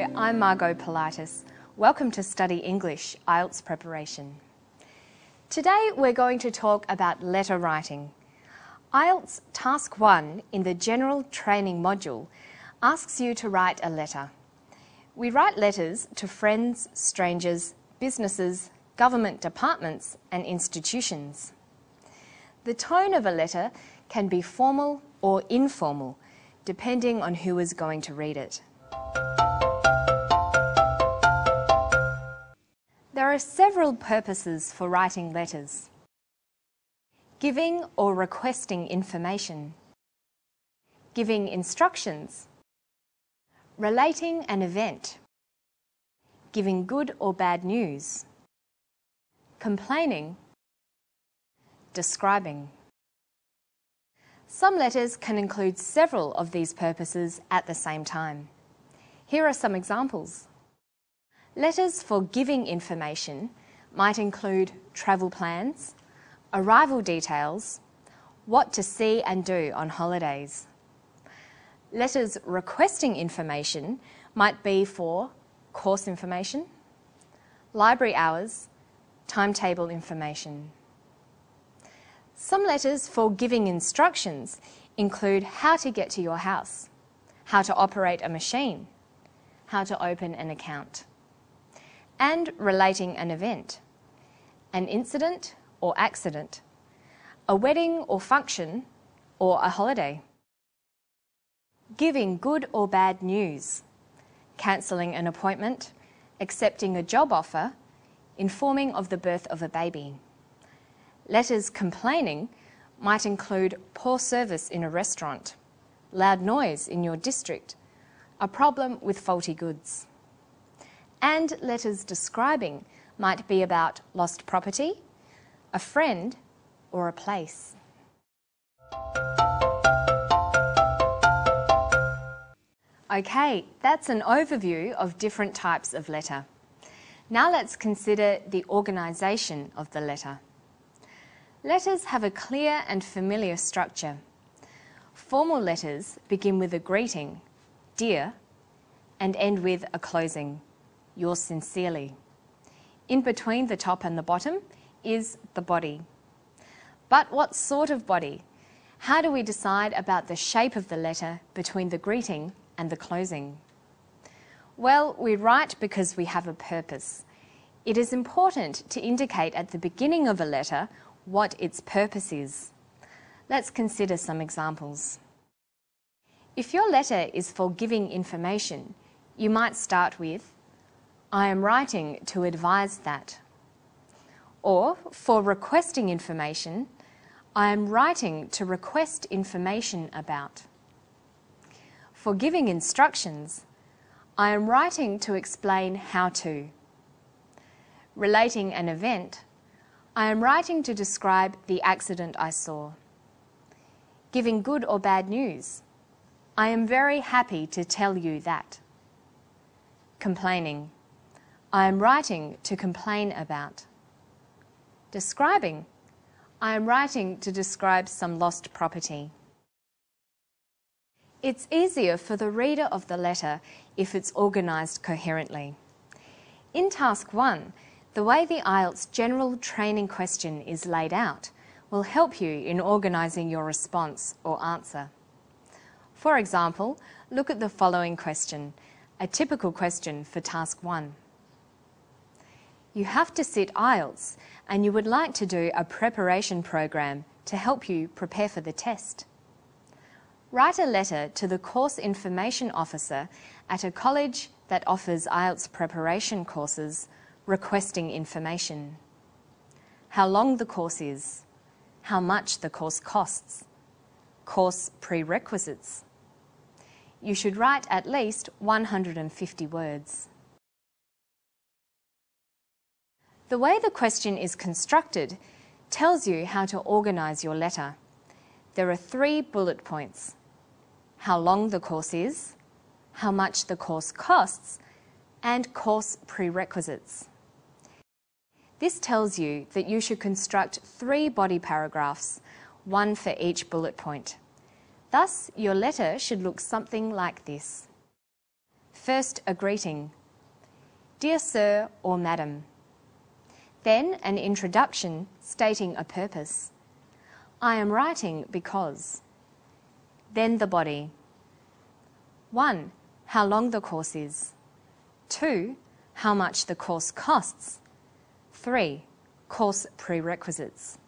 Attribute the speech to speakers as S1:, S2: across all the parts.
S1: I'm Margot Politis. Welcome to Study English IELTS Preparation. Today we're going to talk about letter writing. IELTS Task 1 in the General Training module asks you to write a letter. We write letters to friends, strangers, businesses, government departments and institutions. The tone of a letter can be formal or informal, depending on who is going to read it. There are several purposes for writing letters: giving or requesting information, giving instructions, relating an event, giving good or bad news, complaining, describing. Some letters can include several of these purposes at the same time. Here are some examples. Letters for giving information might include travel plans, arrival details, what to see and do on holidays. Letters requesting information might be for course information, library hours, timetable information. Some letters for giving instructions include how to get to your house, how to operate a machine, how to open an account, and relating an event, an incident or accident, a wedding or function, or a holiday. Giving good or bad news, cancelling an appointment, accepting a job offer, informing of the birth of a baby. Letters complaining might include poor service in a restaurant, loud noise in your district, a problem with faulty goods. And letters describing might be about lost property, a friend, or a place. Okay, that's an overview of different types of letter. Now let's consider the organisation of the letter. Letters have a clear and familiar structure. Formal letters begin with a greeting, dear, and end with a closing, yours sincerely. In between the top and the bottom is the body. But what sort of body? How do we decide about the shape of the letter between the greeting and the closing? Well, we write because we have a purpose. It is important to indicate at the beginning of a letter what its purpose is. Let's consider some examples. If your letter is for giving information, you might start with, I am writing to advise that. Or for requesting information, I am writing to request information about. For giving instructions, I am writing to explain how to. Relating an event, I am writing to describe the accident I saw. Giving good or bad news, I am very happy to tell you that. Complaining, I am writing to complain about. Describing, I am writing to describe some lost property. It's easier for the reader of the letter if it's organised coherently. In Task 1, the way the IELTS General Training question is laid out will help you in organising your response or answer. For example, look at the following question, a typical question for Task 1. You have to sit IELTS and you would like to do a preparation program to help you prepare for the test. Write a letter to the Course Information Officer at a college that offers IELTS preparation courses requesting information. How long the course is, how much the course costs, course prerequisites. You should write at least 150 words. The way the question is constructed tells you how to organise your letter. There are 3 bullet points: how long the course is, how much the course costs, and course prerequisites. This tells you that you should construct 3 body paragraphs, 1 for each bullet point. Thus, your letter should look something like this. First, a greeting. Dear Sir or Madam. Then, an introduction stating a purpose. I am writing because. Then the body. 1. How long the course is. 2. How much the course costs. 3. Course prerequisites.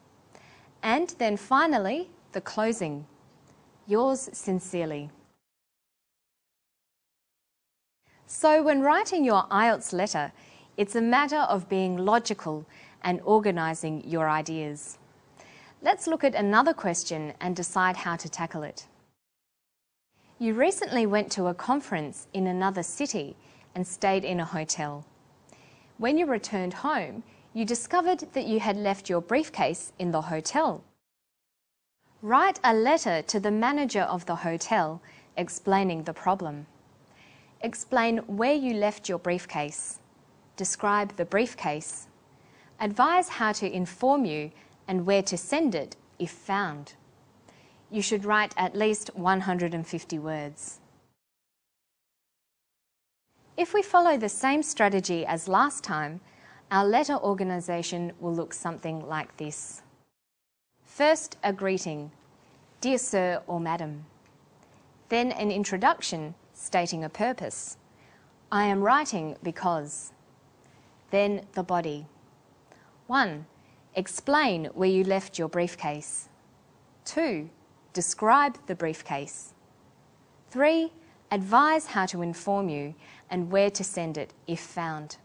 S1: And then finally, the closing. Yours sincerely. So when writing your IELTS letter, it's a matter of being logical and organising your ideas. Let's look at another question and decide how to tackle it. You recently went to a conference in another city and stayed in a hotel. When you returned home, you discovered that you had left your briefcase in the hotel. Write a letter to the manager of the hotel explaining the problem. Explain where you left your briefcase. Describe the briefcase. Advise how to inform you and where to send it if found. You should write at least 150 words. If we follow the same strategy as last time, our letter organisation will look something like this. First, a greeting. Dear Sir or Madam. Then an introduction stating a purpose. I am writing because. Then the body. 1. Explain where you left your briefcase. 2. Describe the briefcase. 3. Advise how to inform you and where to send it if found.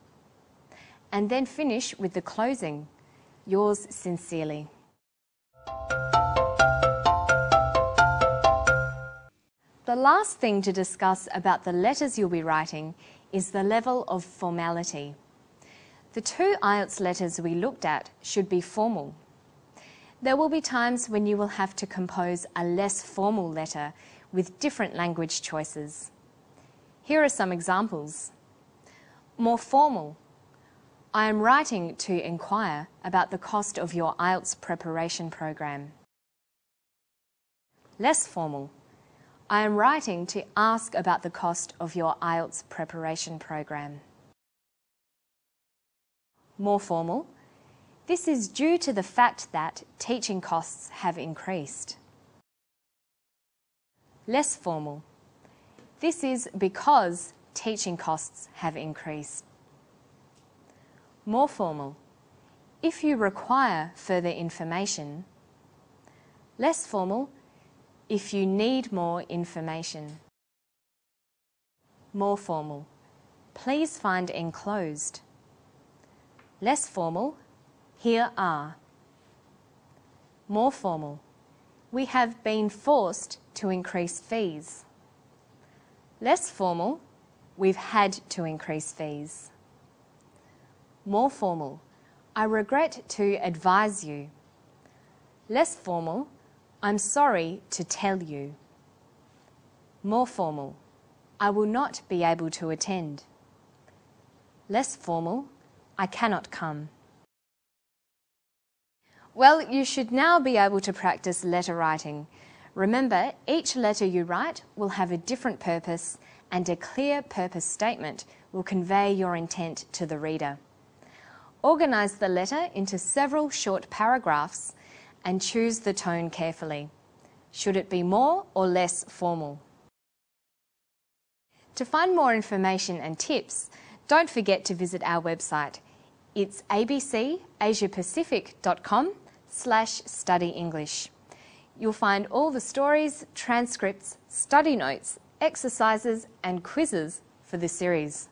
S1: And then finish with the closing. Yours sincerely. The last thing to discuss about the letters you'll be writing is the level of formality. The 2 IELTS letters we looked at should be formal. There will be times when you will have to compose a less formal letter with different language choices. Here are some examples. More formal. I am writing to inquire about the cost of your IELTS preparation program. Less formal. I am writing to ask about the cost of your IELTS preparation program. More formal. This is due to the fact that teaching costs have increased. Less formal. This is because teaching costs have increased. More formal. If you require further information. Less formal. If you need more information. More formal. Please find enclosed. Less formal. Here are. More formal. We have been forced to increase fees. Less formal. We've had to increase fees. More formal. I regret to advise you. Less formal. I'm sorry to tell you. More formal. I will not be able to attend. Less formal. I cannot come. Well, you should now be able to practice letter writing. Remember, each letter you write will have a different purpose, and a clear purpose statement will convey your intent to the reader. Organise the letter into several short paragraphs and choose the tone carefully. Should it be more or less formal? To find more information and tips, don't forget to visit our website. It's abcasiapacific.com/study English. You'll find all the stories, transcripts, study notes, exercises and quizzes for the series.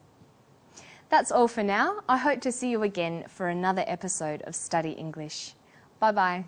S1: That's all for now. I hope to see you again for another episode of Study English. Bye-bye.